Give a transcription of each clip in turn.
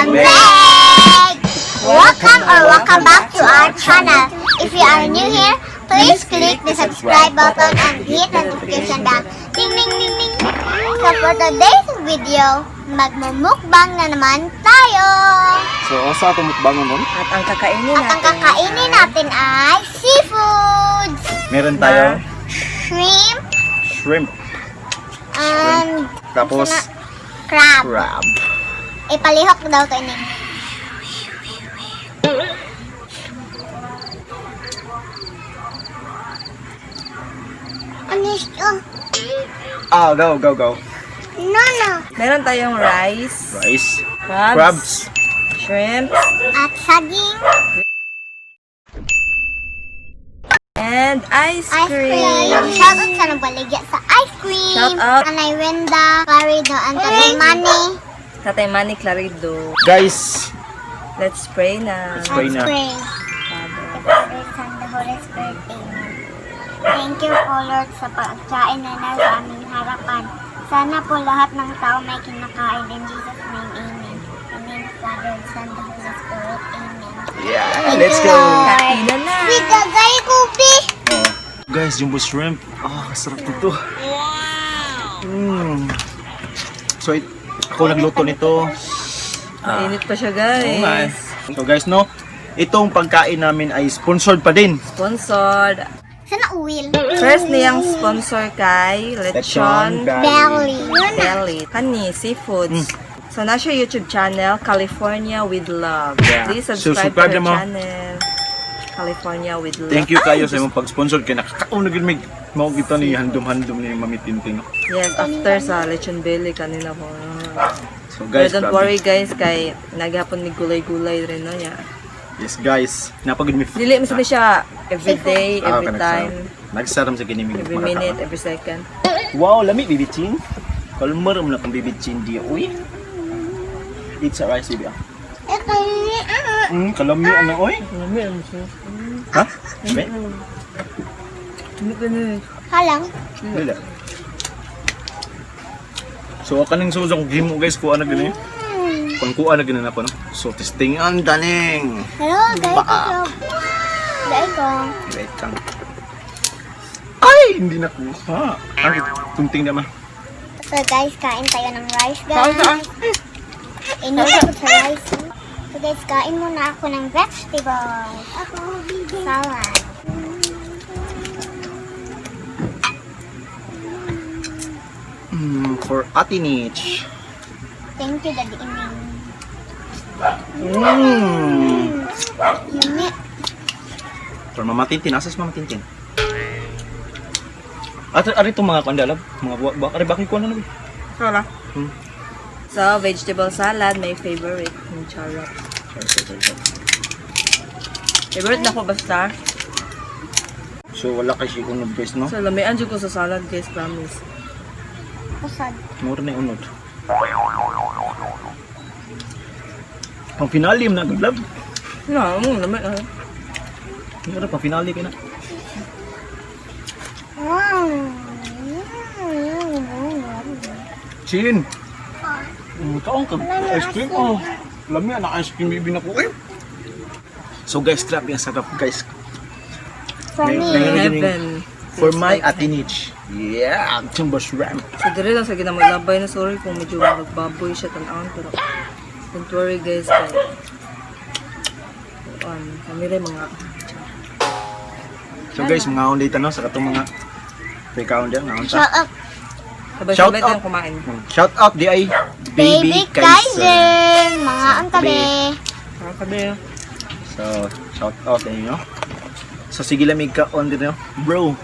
Welcome back! Welcome back to our channel. If you are new here, please click the subscribe button and hit the notification bell. Ding ding ding ding! So for today's video, magmumukbang na naman tayo! So, asa itong mukbangon nun? At ang kakainin At ang kakainin natin ay seafoods! Meron tayo Shrimp shrimp. and Tapos, crab. crab. Ipalihok daw to ini. Ano ito? Ah, go. No. Meron tayong rice, Rice. crabs, Crabs. shrimp, At saging, and ice ice cream. cream. Shoutout sa nagbaligya sa ice cream. Shoutout. Anay Wenda, Clarido, and Tatay Manny. Tatay Manny Clarido. Guys, Let's pray na. Let's pray. Let's pray. Father. Father, Son, the Holy Spirit. Amen. Thank you po Lord sa pagkain na nasa aming harapan. Sana po lahat ng tao may kinakain. In Jesus' name, Amen. Amen, Father, Son, the Holy Spirit. Amen. yeah, let's go. Kainan na. With the guy Kobe. Oh, guys, jumbo shrimp. Ah, sarap nito. Wow. So, ako nagluto nito. Mainit pa siya, Oo nga eh. guys. So guys, no, itong pagkain namin ay sponsored pa din. Sponsored. Sana uwil. First niyang sponsor kay Lechon Belly. Belly. Kani, seafoods. So, nasa YouTube channel, California with Love. Yeah. Please So, subscribe subscribe to her mo. channel. California with Love. Thank you kayo sa imong pag-sponsor kay nakakaon na gid mig mao kita ni handom-handom ni Mami Tintin. No? Yes, after sa Lechon Belly kanina po. So But guys, don't grabe. worry guys, kay naghapon ni gulay-gulay rin no ya. Yes guys, napagod mi. Dili mo siya every day, every time, Nagsaram sa kinimig. every minute, every second. Wow, lami bibitchin. Kalmar mo na kang bibitchin di. Uy. It's a rice baby. Kalami ano oy? Lami mo siya. Ha? Be? Ano ka na? Halang. Dila. So kaning susong gimo guys ko ana gani. Kung kuha na gani na po no. So testingan daning. Hello, guys. Baka. Dahil ko. Wait lang. Ay, hindi na kuha. Ang tunting naman. So guys, kain tayo ng rice Saan, saan? guys. Init ko sa rice. So guys, kain muna ako ng vegetables. Ako, bibi. Salad. For Atinich. Thank you, Daddy Ining. Yummy. For Mama Tintin, asas Mama Tintin. At ari itong mga kandalab, mga buwak, ari bakit ko na nabi? Wala. Hmm. So, vegetable salad, my favorite. Yung charot. Favorite na ko basta. So wala kasi unod guys no? So, lamian dyan ko sa salad guys, promise. Kusad. Mura na yung unod. Pang finale mo na lab. Lamian. Mura pang finale ka na. Chin. Kaong ka ice cream oh. Lami na ice cream bibi na ko eh. So guys, grabe ang sarap guys. For me. Heaven. For my Atinich. Yeah, jumbo shrimp. So, dire lang sa ginamay-labay na sorry kung medyo magbaboy siya tanawon. Pero, don't worry guys. Kami rin mga... So guys, mga on dito no sa katong mga pre-count dyan, naon Shout sa. out. Sabay-sabay Shout out. tayong kumain. Shout out di ay Baby Kaiser. Mga ang tabi. Mga kabe. So, shout out sa inyo. So sige lamig ka on dito no. Bro,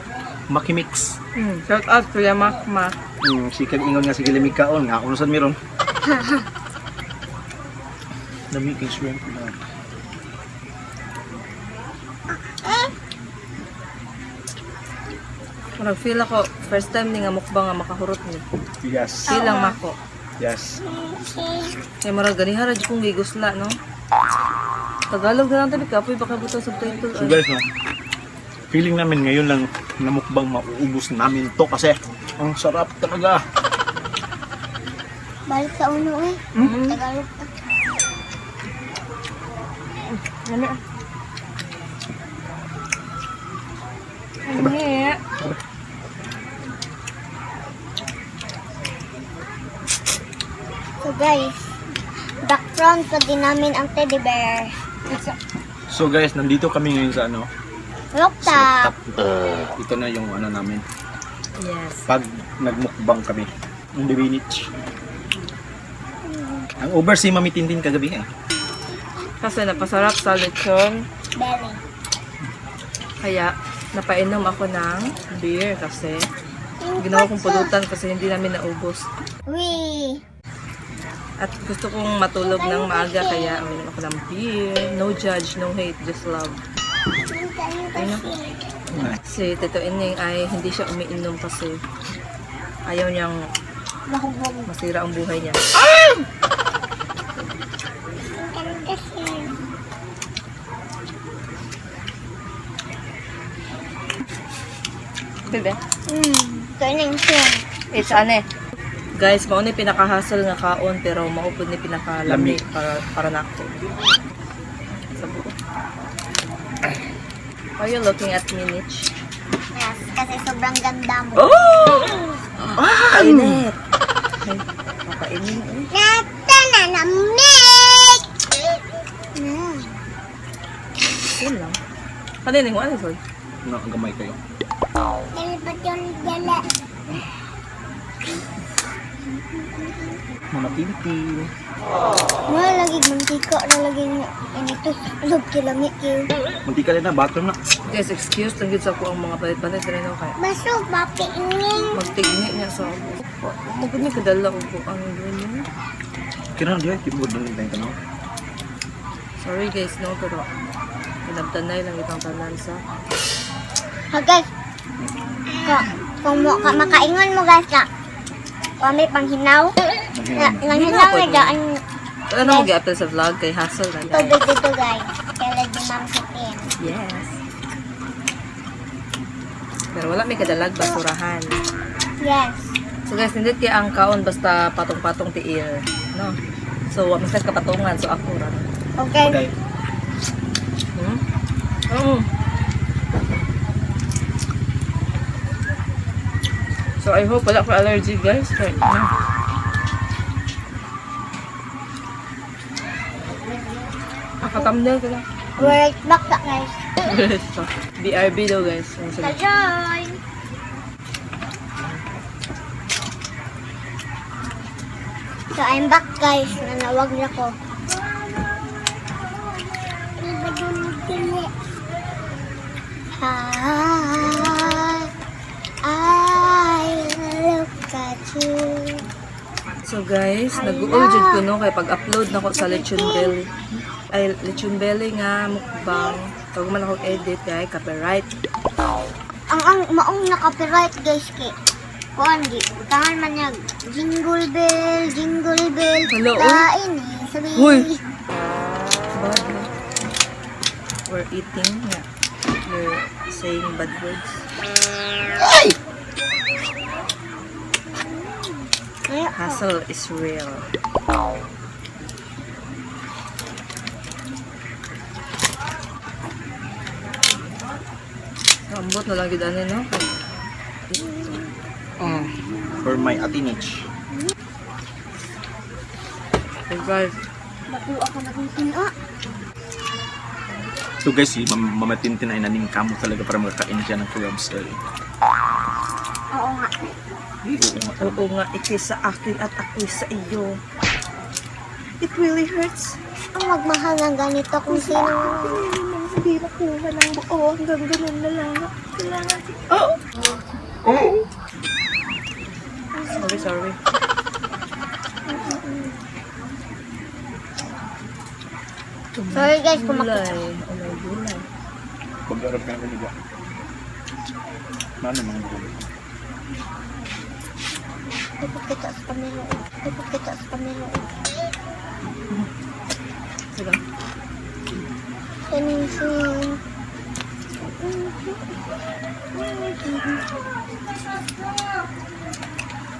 makimix. Shout out Kuya Makma. Si kag ingon nga sige lamig ka on nga unusan mi ron. Lamig kay shrimp na. Parang feel ako, first time ni nga mukbang nga makahurot ni. Yes. Feel lang mako. Yes. Kaya marag ganihara di kong gigusla, no? Tagalog na lang tabi ka, baka butang subtitle. So guys no. Feeling namin ngayon lang na mukbang mauubos namin to kasi ang sarap talaga. Balik sa uno eh. Tagalog pa. Lami. Lami. So guys, background ko din namin ang teddy bear. So guys, nandito kami ngayon sa ano, Rooftop. ito na yung ano namin. Yes. Pag nagmukbang kami, yung Divinich. Ang oversea Mami Tintin kagabi eh. Kasi napasarap sa lechon. Belly. Kaya napainom ako ng beer kasi ginawa kong pulutan kasi hindi namin naubos. Uy. At gusto kong matulog ng maaga kaya uminom ako ng beer. No judge, no hate, just love. Ayun. Si Tito Ining ay hindi siya umiinom kasi ayaw niyang masira ang buhay niya. Diba? Turning soon. It's ane. Guys, mao ni pinaka-hassle nga kaon pero mao pud ni pinaka-lami para nako. Sa buo. Are you looking at me, Mitch? Yes, kasi sobrang ganda mo. Oh! Kainit. Ay, papainin eh. Nata na namig! Yun lang. Kaninin mo, ano soy? No, ang gamay kayo. Nalipat yung dala. Mama Tintin. Wala lagi mantika na lagi inito. Log kilami kayo. Munti ka rin na, bato na. Guys, excuse lang gid sa ako ang mga palit-palit rin ako kaya. Basog, papi ingin. Magtigni niya sa ako. Magod may kadala ko po ang ganyan. Kailangan diya, kibod na rin tayo. Sorry guys, no, pero pinagtanay lang itang tanan sa Ha guys, kung makaingon mo guys na kami panghinaw. Nanghinaw na daan ano mo gi-appeal sa vlog kay hassle na guys. tubig dito guys. Kaya di ma'am sitin. Yes. Pero wala may kadalag basurahan. Yes. So guys, hindi kaya ang kaon basta patong-patong tiil, no? So, wala masad kapatungan, so ako ra. Okay. Okay. Oo. So, I hope wala ko allergy, guys. Right now. Nakatamdel ko lang. We're right back sa guys. BRB daw, guys. Ano sila? Ka-join! So, I'm back guys. Nanawag na ko. I look at you. So guys, nag-uljud ko no kay pag-upload na ko sa Lechon Belly. Ay, Lechon Belly nga mukbang. Tawag man ako edit kay copyright. Ang maong na-copyright guys kay kuan di tangan man niya jingle bell Hello, lain sabi Uy! Bad no? We're eating. Yeah. We're saying bad words. Hassle is real. Ambot na lang gid ani no. For my atinich. So guys, bago ako nagutin So guys, si Mama Tintin ay naning kamo talaga para magkain siya ng crabs. oo nga oo nga, ikay sa akin at ako'y sa iyo. It really hurts. ang magmahal ng ganito kung sino Hindi nakuha ng buo. Hanggang ganun na lang. Kailangan. Sorry. sorry guys kung Gulay. Oh my gulay. Pag-arap ka na niya. Ano mga buhay? ipagkita sa Panginoon Sige. Taninsin.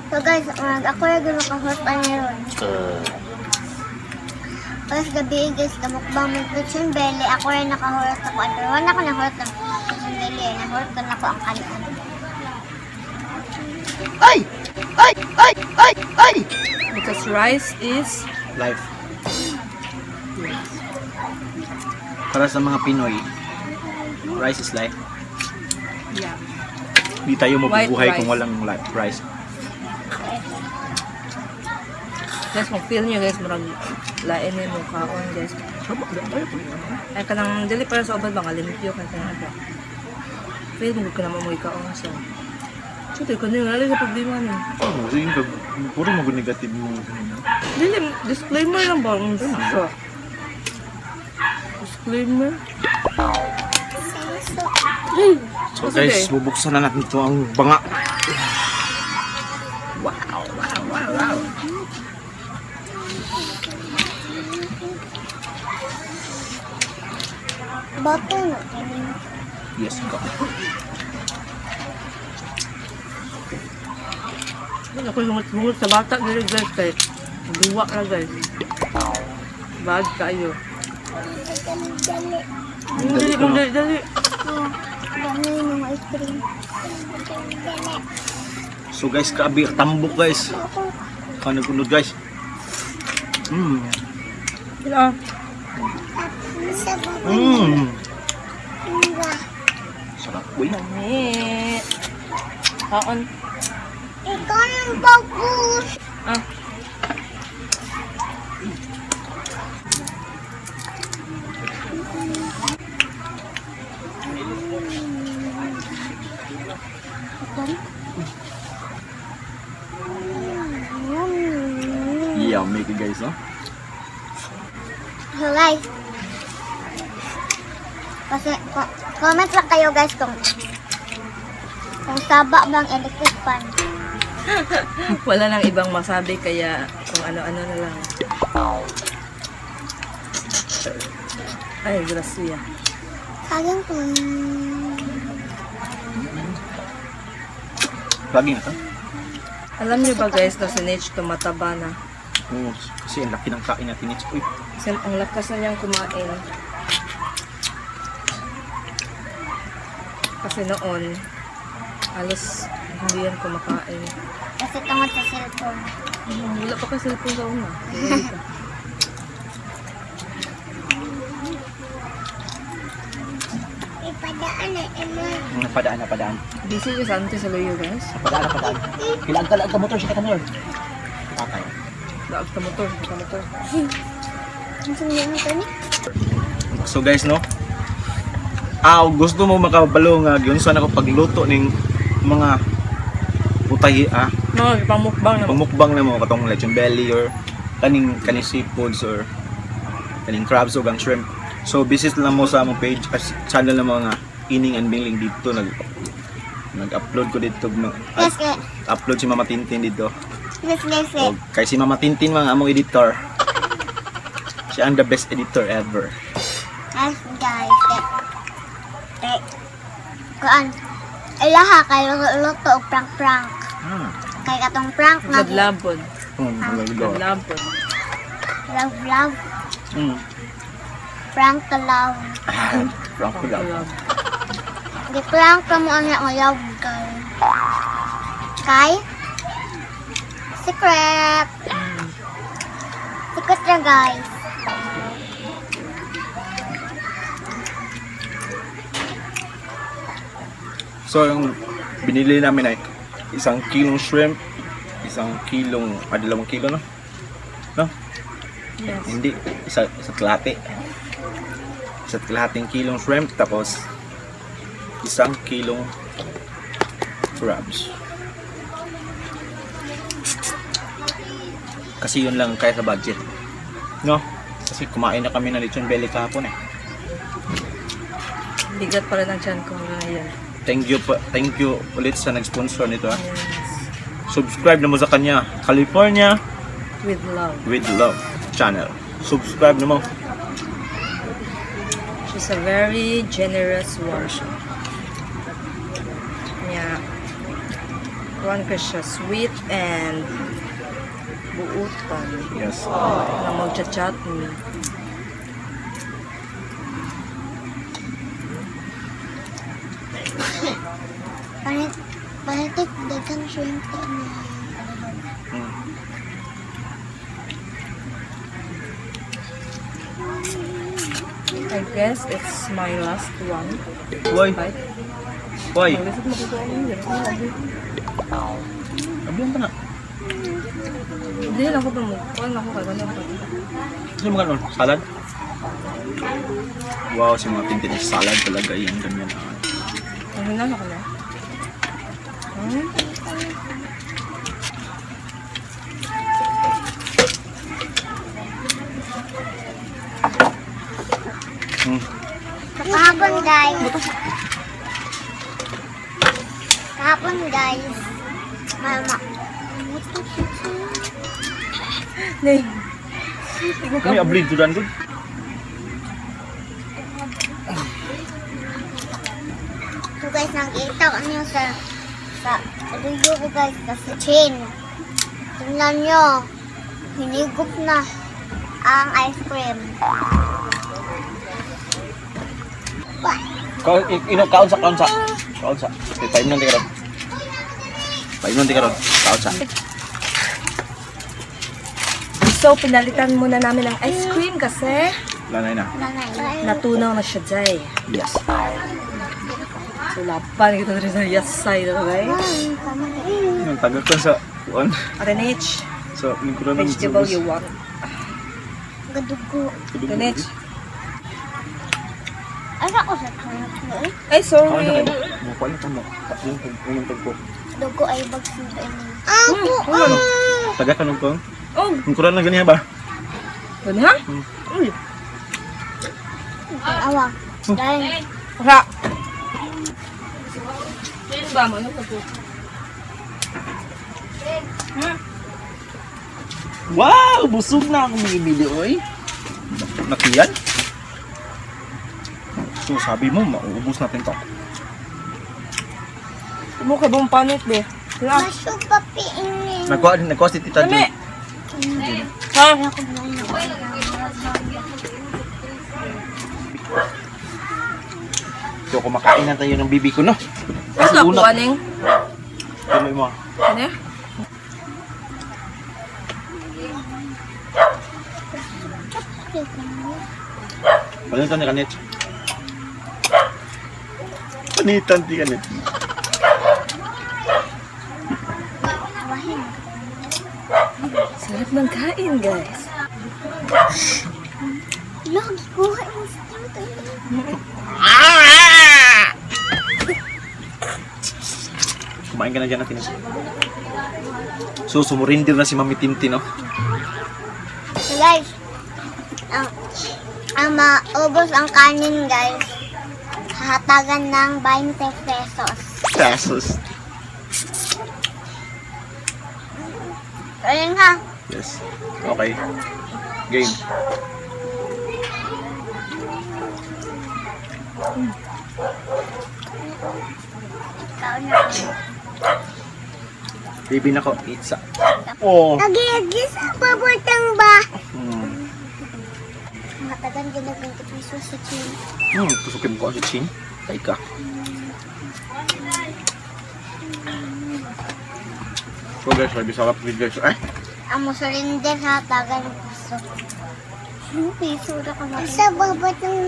So guys, ako yung gulo ka-hot pa niya ron. Tapos gabi guys, kamukbang mo lechon belly. Ako rin nakahulot ako. Wala ako nahulot ng lechon belly. Nahulot ko na ako ang kalian. Ay! Ay! Ay! Ay! Ay! Because rice is Life. Para sa mga Pinoy, rice is life. yeah. Hindi tayo White mabubuhay rice. kung walang rice. Guys, kung feel nyo guys, marag lain yung mukhaon guys. Ay kanang dili para sa obad mga limpyo kaya kanang feel mo ka naman mo ikaon so. So, tayo ka nila sa problema niyo. Oh, sige ka. Puro mag-negative mo. Dili, disclaimer lang ba? So, disclaimer. So guys, bubuksan na natin ito ang banga. Wow, wow, wow, wow. Bato na. Yes, go. Ako humot sa bata dili guys kay duwa ra guys. Bad kayo. Dali. Oh, dami yung mga ice cream. So guys, grabe, tambok guys. Kanag-unod guys. Sila. Sarap. Uy. Nani. Kaon. Ikaw yung bagus. Ah. Yummy guys, no? So guys, kasi comment lang kayo guys kung saba bang electric fan. Wala nang ibang masabi kaya kung ano-ano na lang. Ay, grasya. Sayang po. Lagi na to. Alam niyo ba guys na si Nate tumataba na? Oo, kasi ang laki ng kain natin. Uy, Kasi ang lakas na niyang kumain. Kasi noon, halos hindi yan kumakain. Kasi tungod sa cellphone. Wala pa ka cellphone sa una. Ipadaan na Emma. napadaan. Busy yung sante sa loyo guys. Napadaan. Ilang ka motor siya katamor. Okay. Daag ka motor. Ang sumili mo ni? So guys, no? Gusto mo makabalo nga yun saan ako pagluto ning mga putahi No, pamukbang na. pamukbang na mo katong lechon belly or kaning seafoods or kaning crabs o gang shrimp. So visit lang mo sa among page as channel na mga Ining and Bingling dito nag-upload ko dito Yes, guys. upload si Mama Tintin dito. Yes. O, kay si Mama Tintin mga among editor. Siya ang the best editor ever. Yes, guys. Kuan. Ilaha kayo luto og prank. Kay katong prank na Gadlabod. Go. Gadlabod. love. Prank to love. Prank ko lang. Di prank ka mo ang love girl. Kay secret. Secret na guys. So yung binili namin ay 1 kilong shrimp, 1 kilong, 2 kilo no? No? Yes. Hindi, isa kalahati. 1 kalahating kilong shrimp, tapos 1 kilong crabs. Kasi yun lang kaya sa budget. No? Kasi kumain na kami ng lechon belly kahapon eh. Bigat pa rin ang tiyan ko ngayon. Thank you ulit sa nag-sponsor nito. Yes. Subscribe na mo sa kanya, California With love. with Love channel. Subscribe na mo. She's a very generous woman. Yeah. One ka siya sweet and buutan. Yes. Na mag-chat-chat me. Panitik, dagang shrimp na. Mm. I guess it's my last one. Why? Bite. Why? Ang lisod makukuha ko yun. Abiyan ka na. Hindi lang ako pamukha. Ako kaya ganyan ako. Ano mga ano? Salad? Wow, si mga tintin salad talaga yan. Ganyan. Ang hinan ako na. Hmm. Kahapon guys, mama. Nay. Kami ablig to dan good. So guys, nakita ko niyo sa duyo ko guys, kasi chain. Tingnan nyo, hinigop na ang ice cream. Kaon sa. Okay, painom di karon. Kaon sa. So, pinalitan muna namin ang ice cream kasi Lanay na. natunaw na siya, Jay. Yes. So, laban kita rin sa yasay na, guys. Yung tagak ko sa kuan. Arenich, So, mikuran ng vegetable you want. Gadugo. Arenich. Asa ko sa kanak mo eh? Ay, Kaon na sorry. kayo. Mukha na kamo. Yung tagpo. Dugo ay bagsin ba ini? Ako! Ano? Tagak ka nung kong. Oh, Mikuran na ganyan ba? ano ha? Uy, Awa. Dahil. ra. Ano ba mo? Ano ba po? Wow! Busog na akong bibili, oy. Nakiyan? So, sabi mo, mauubos natin to. Mo kay bong panit, be. Ra. Maso papi ini. Nagkuha si Tita Dami. Jun. Ha? Ako na So, kumakain na tayo ng bibi ko, no? Ano na po, aning? Tuloy mo. Ano? Panitan ni Kanit. Panitan ni Kanit. Sarap ng kain, guys. Lagi kuha yung studio. Kumain ka na dyan natin. So, sumurindir na si Mami Tintin, no? So guys, ang maubos ang kanin guys, hahatagan ng 20 pesos. Pesos. Ayun ha. Yes. Okay. Game. Ikaw na. Bibi na ko. Pizza. Oh. Agi-agi sa pabortang ba? Hmm. Matagan din ng 20 pesos sa chin. Tusukin mo ko si Chin. Tay ka. So guys, sabi sa kapit guys. Ay! Ang musurinder sa hatagan ng piso. Piso na ka na. Sa babatang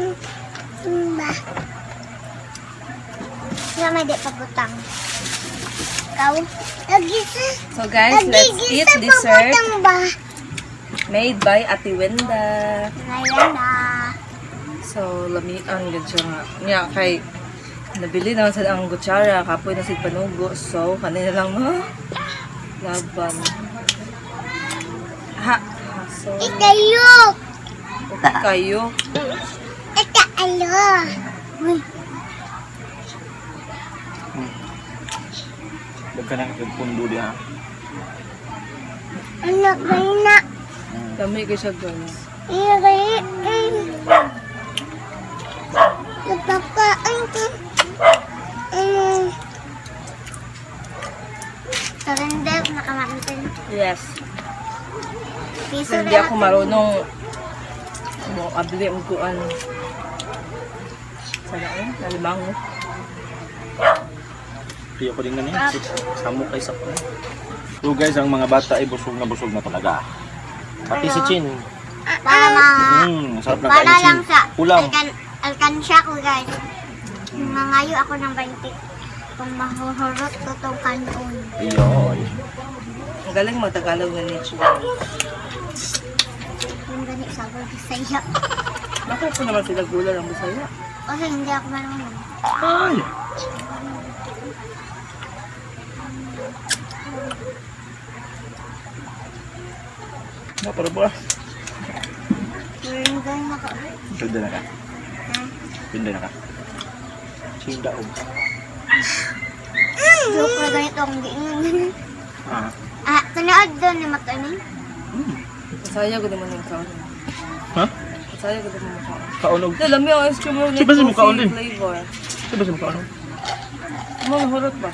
ba? Sila may di pabutang. Ikaw? Agi sa... So guys, let's eat dessert ba? made by Ate Wenda. Ngayon na. So, lamian gud siya nga. Nga kay nabili naman sa ang kutsara, kapoy na si panugo. So, kanina lang laban. Ha. So, Ikayo! kayo. Ikaalo! Uy, Huwag ka nang nagpundo di ha. anak kayo na. Dami kayo siya guys. Iri. Napakaan ko. Surrender, nakamatin. Yes. piso Hindi ako marunong mo abli ang kuan. Sana nalimango. Tiyo ko din na niya. Samo kay sakto. So guys, ang mga bata ay busog na talaga. Pati si Chin. Para Sarap na para kain lang si sa ulam. alkansya ko guys. Mangayo ako ng 20. Kung mahuhurot ko itong kanon. Ayun. Ang galing mag-Tagalog na niche. Yung gani sa Bisaya. Bakit po naman sila gula ng Bisaya? Kasi hindi ako marunong. Ay! Para ba? Yung gani ako. Pinda na ka. Pinda na ka. Cinda o. Joke na ganito ang giingan. Ah. Tanaod doon na matanin. Masaya ko naman yung kaon. Ha? Masaya ko naman yung kaon. Kaunog. Alam mo yung ice cream yung Siya ba si mo kaon din? flavor. Diba sa mukha ano? Mahurot ba?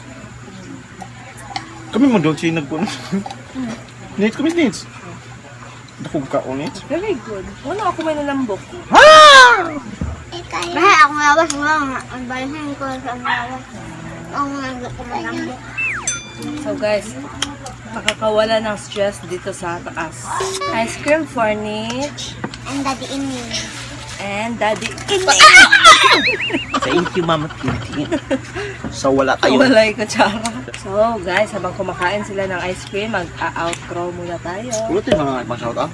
Kami mo doon siya nagpuno. Nits kami nits. Dakog ka o nits. Very good. Ano ako may nalambok? Mahal ako lawas mo lang. Ang balihan ko sa ang lawas. Ang nagkakamambok. So guys, makakawala ng stress dito sa taas. Ice cream for Nitch Ang daddy ini. and Daddy Ini. Thank you, Mama Tintin. So wala tayo. Walay kutsara. So guys, habang kumakain sila ng ice cream, mag-outro muna tayo. Ulo tayo mga ibang shout out.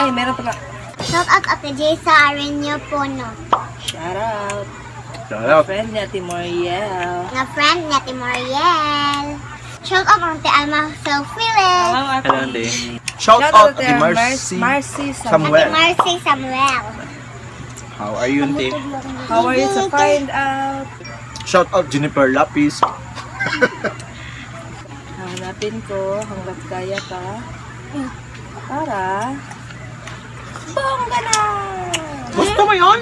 Ay, meron pala. Shout out Ate Jessa Arenio Pono. Shout out. Shout out. Friend ni Ate Moriel. Nga friend ni Ate Moriel. Shout out ang Ate Alma Selfilet. Hello, Ate. Shout out Ate Marcy Marcy Samuel. Ate Marcy Samuel. How are you, Ate? How are you to find out? Shout out Jennifer Lapis. Hanapin ko hanggat kaya ka. Para bongga na! Gusto mo yun?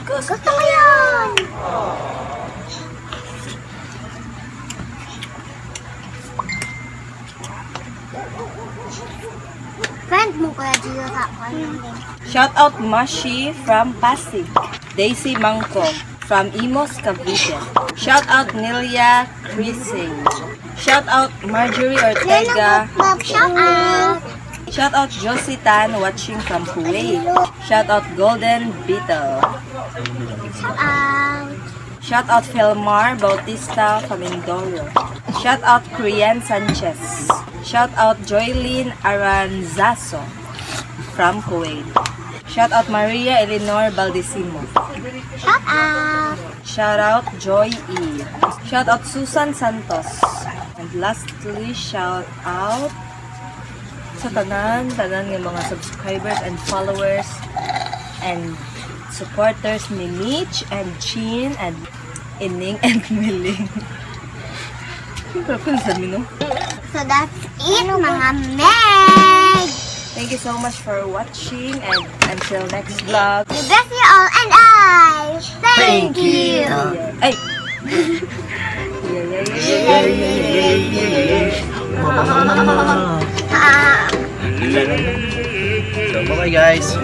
Gusto ko yun! Friend mo kuya Gio sa Shout out Mashi from Pasig. Daisy Mangkong from Imos, Cavite. Shout out Nelia Crising. Shout out Marjorie Ortega. Shout out! Shout out Josie Tan watching from Kuwait. Shout out Golden Beetle. Shout out! Shout out Felmar Bautista from Mindoro. Shout out Krian Sanchez. Shout out Joylene Aranzazo from Kuwait. Shout out Maria Eleanor Baldisimo. Shout out! Shout out Joy E. Shout out Susan Santos. And lastly, shout out sa tanan ng mga subscribers and followers and supporters ni Mitch and Chin and Ining and Miling. So that's it mga Meg! Thank you so much for watching and until next vlog. We bless you all and I thank you! Ay! Ah. So bye-bye guys.